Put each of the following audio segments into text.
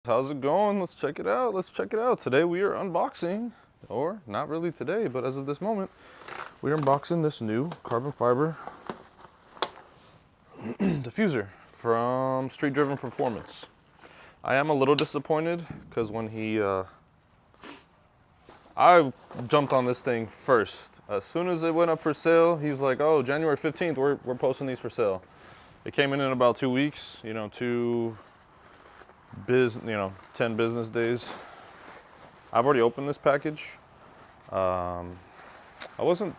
How's it going? Let's check it out. Let's check it out. Today we are unboxing, or not really today, but as of this moment, we are unboxing this new carbon fiber diffuser from Street Driven Performance. I am a little disappointed because when I jumped on this thing first. As soon as it went up for sale, he's like, "Oh, January 15th, we're posting these for sale." It came in about 2 weeks, 10 business days. I've already opened this package. I wasn't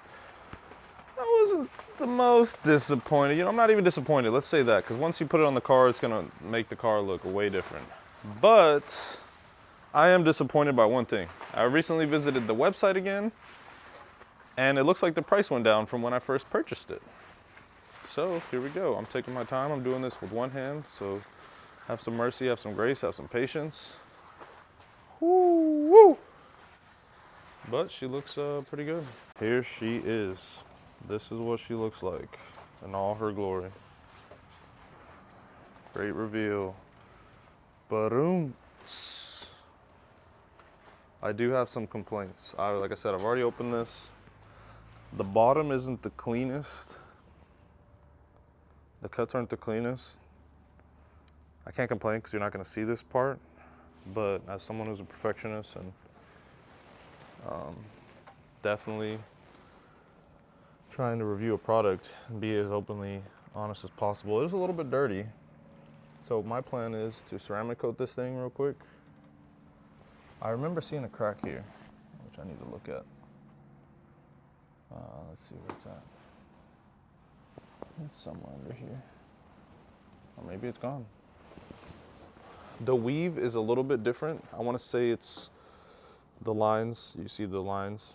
the most disappointed. I'm not even disappointed. Let's say that, because once you put it on the car, it's gonna make the car look way different. But I am disappointed by one thing. I recently visited the website again, and it looks like the price went down from when I first purchased it. So here we go. I'm taking my time. I'm doing this with one hand, so have some mercy, have some grace, have some patience. Woo! But she looks pretty good. Here she is. This is what she looks like in all her glory. Great reveal. Boom. I do have some complaints. Like I said, I've already opened this. The bottom isn't the cleanest. The cuts aren't the cleanest. I can't complain because you're not going to see this part. But as someone who's a perfectionist and definitely trying to review a product and be as openly honest as possible, it is a little bit dirty. So my plan is to ceramic coat this thing real quick. I remember seeing a crack here, which I need to look at. Let's see where it's at. It's somewhere under here. Or maybe it's gone. The weave is a little bit different. I want to say it's the lines, you see the lines,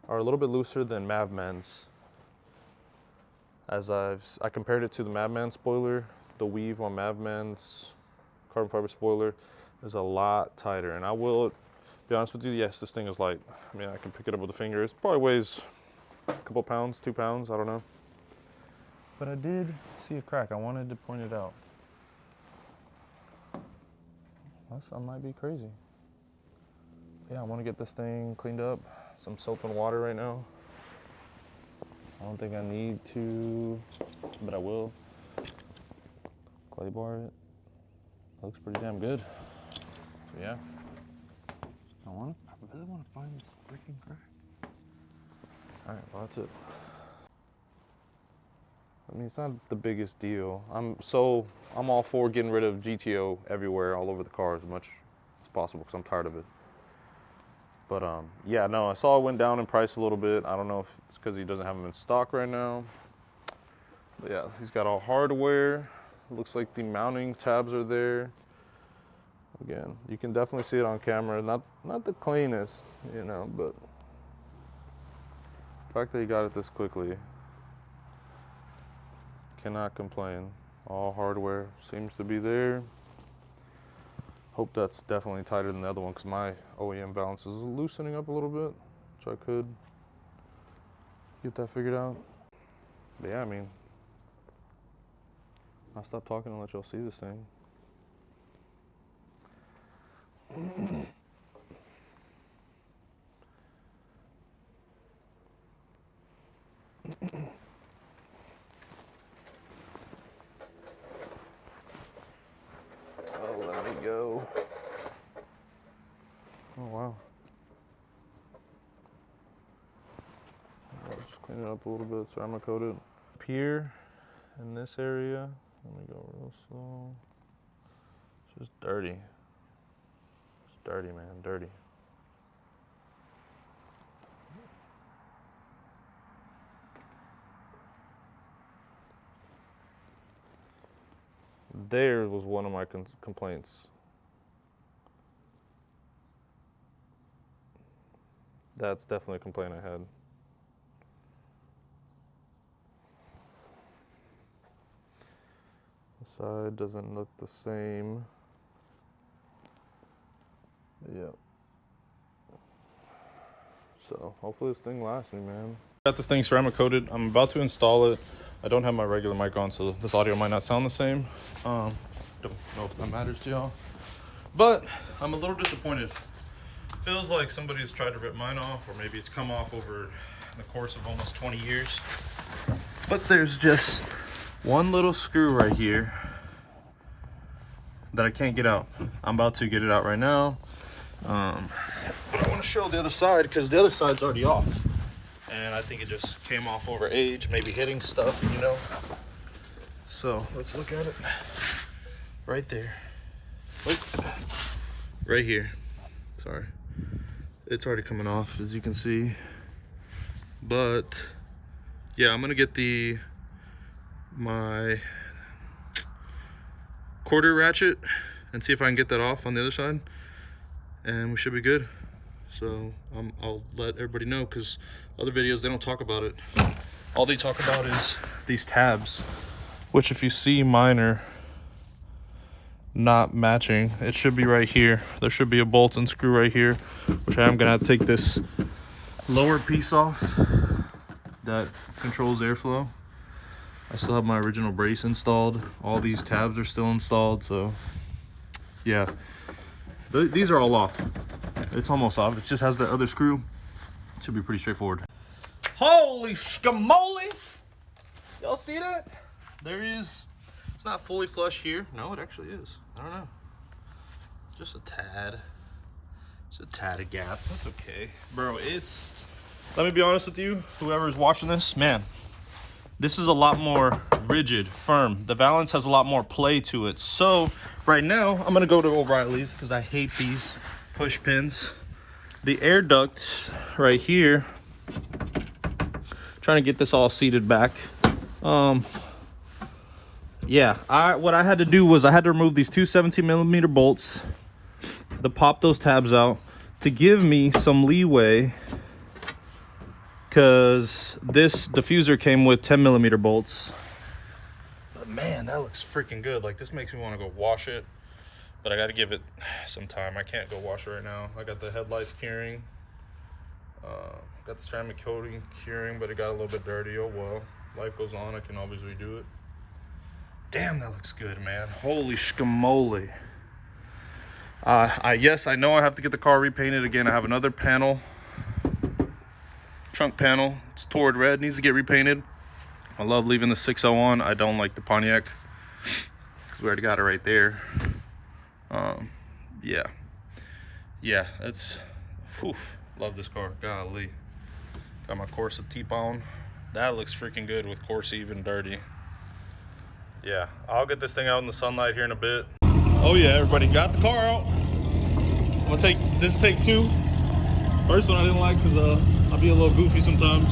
are a little bit looser than Mavman's. As I compared it to the Mavman spoiler, the weave on Mavman's carbon fiber spoiler is a lot tighter. And I will be honest with you, yes, this thing is light. I mean, I can pick it up with a finger. It probably weighs a couple pounds, 2 pounds, I don't know. But I did see a crack. I wanted to point it out. I might be crazy. Yeah, I want to get this thing cleaned up. Some soap and water right now. I don't think I need to, but I will. Clay bar it. Looks pretty damn good. So yeah. I really want to find this freaking crack. All right, well that's it. I mean, it's not the biggest deal. I'm all for getting rid of GTO everywhere, all over the car as much as possible because I'm tired of it. But yeah, no, I saw it went down in price a little bit. I don't know if it's because he doesn't have them in stock right now. But yeah, he's got all hardware. It looks like the mounting tabs are there. Again, you can definitely see it on camera. Not the cleanest, but the fact that he got it this quickly, cannot complain. All hardware seems to be there. Hope that's definitely tighter than the other one because my OEM valence is loosening up a little bit, which I could get that figured out. But yeah, I mean, I'll stop talking and let y'all see this thing. Oh, let me go. Oh, wow. I'll just clean it up a little bit, ceramic coat it. Up here in this area, let me go real slow. It's just dirty. It's dirty, man, dirty. There was one of my complaints. That's definitely a complaint I had. The side doesn't look the same. Yep. So hopefully this thing lasts me, man. Got this thing ceramic coated. I'm about to install it. I don't have my regular mic on, so this audio might not sound the same. Don't know if that matters to y'all. But I'm a little disappointed. Feels like somebody's tried to rip mine off, or maybe it's come off over the course of almost 20 years. But there's just one little screw right here that I can't get out. I'm about to get it out right now. But I want to show the other side because the other side's already off. And I think it just came off over age, maybe hitting stuff, you know. So let's look at it. Right there. Wait. Right here. Sorry. It's already coming off, as you can see. But yeah, I'm gonna get my quarter ratchet and see if I can get that off on the other side, and we should be good. So I'll let everybody know, because other videos, they don't talk about it. All they talk about is these tabs, which if you see mine are not matching. It should be right here. There should be a bolt and screw right here, which I am gonna have to take this lower piece off that controls airflow. I still have my original brace installed. All these tabs are still installed, so yeah. These are all off. It's almost off. It just has that other screw. It should be pretty straightforward. Holy scamoly! Y'all see that? There is. It's not fully flush here. No, it actually is. I don't know. Just a tad. Just a tad of gap. That's okay. Bro, it's... Let me be honest with you. Whoever's watching this, man. This is a lot more rigid, firm. The valance has a lot more play to it. So, right now, I'm going to go to O'Reilly's because I hate these push pins. The air ducts right here. Trying to get this all seated back. Yeah, what I had to do was I had to remove these two 17mm bolts to pop those tabs out to give me some leeway, because this diffuser came with 10mm bolts. But man, that looks freaking good. Like, this makes me want to go wash it, but I got to give it some time. I can't go wash it right now. I got the headlights curing, got the ceramic coating curing, but it got a little bit dirty. Oh well, life goes on. I can always redo it. Damn, that looks good, man. Holy scamoly. Yes, I know I have to get the car repainted again. I have another panel, trunk panel. It's toward red, needs to get repainted. I love leaving the 6.0 on. I don't like the Pontiac, because we already got it right there. Yeah, it's, whew, love this car, golly. Got my Corsa T-Bone. That looks freaking good with Corsa even dirty. Yeah, I'll get this thing out in the sunlight here in a bit. Oh yeah, everybody got the car out. I'm gonna take, this is take two. First one I didn't like because I'll be a little goofy sometimes.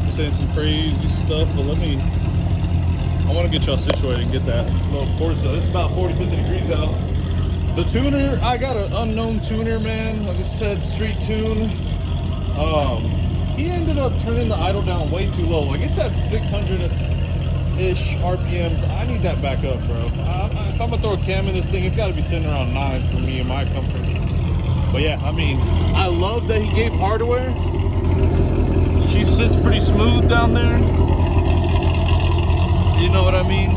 I'm saying some crazy stuff, but I wanna get y'all situated and get that little Corsa. It's about 40-50 degrees out. The tuner, I got an unknown tuner, man. Like I said, street tune. He ended up turning the idle down way too low. Like, it's at 600-ish RPMs. I need that back up, bro. If I'm gonna throw a cam in this thing, it's gotta be sitting around 9 for me and my comfort. But yeah, I mean, I love that he gave hardware. She sits pretty smooth down there. You know what I mean?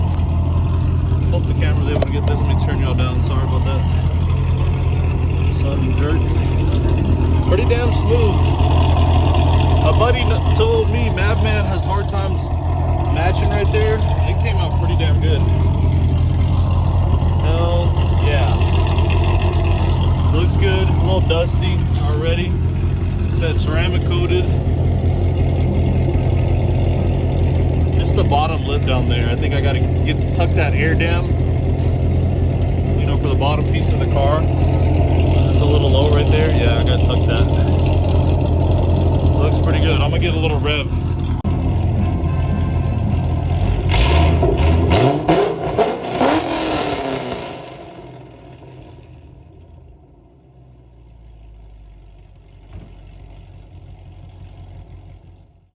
Hope the camera's able to get this. Let me turn y'all down. Sorry about that. Sudden jerk. Pretty damn smooth. A buddy told me Madman has hard times matching right there. It came out pretty damn good. Hell yeah. Looks good. A little dusty already. It's that ceramic coated. Just the bottom lip down there. I think I gotta tuck that air dam, you know, for the bottom piece of the car. It's a little low right there. Yeah, I gotta tuck that. Looks pretty good. I'm gonna get a little rev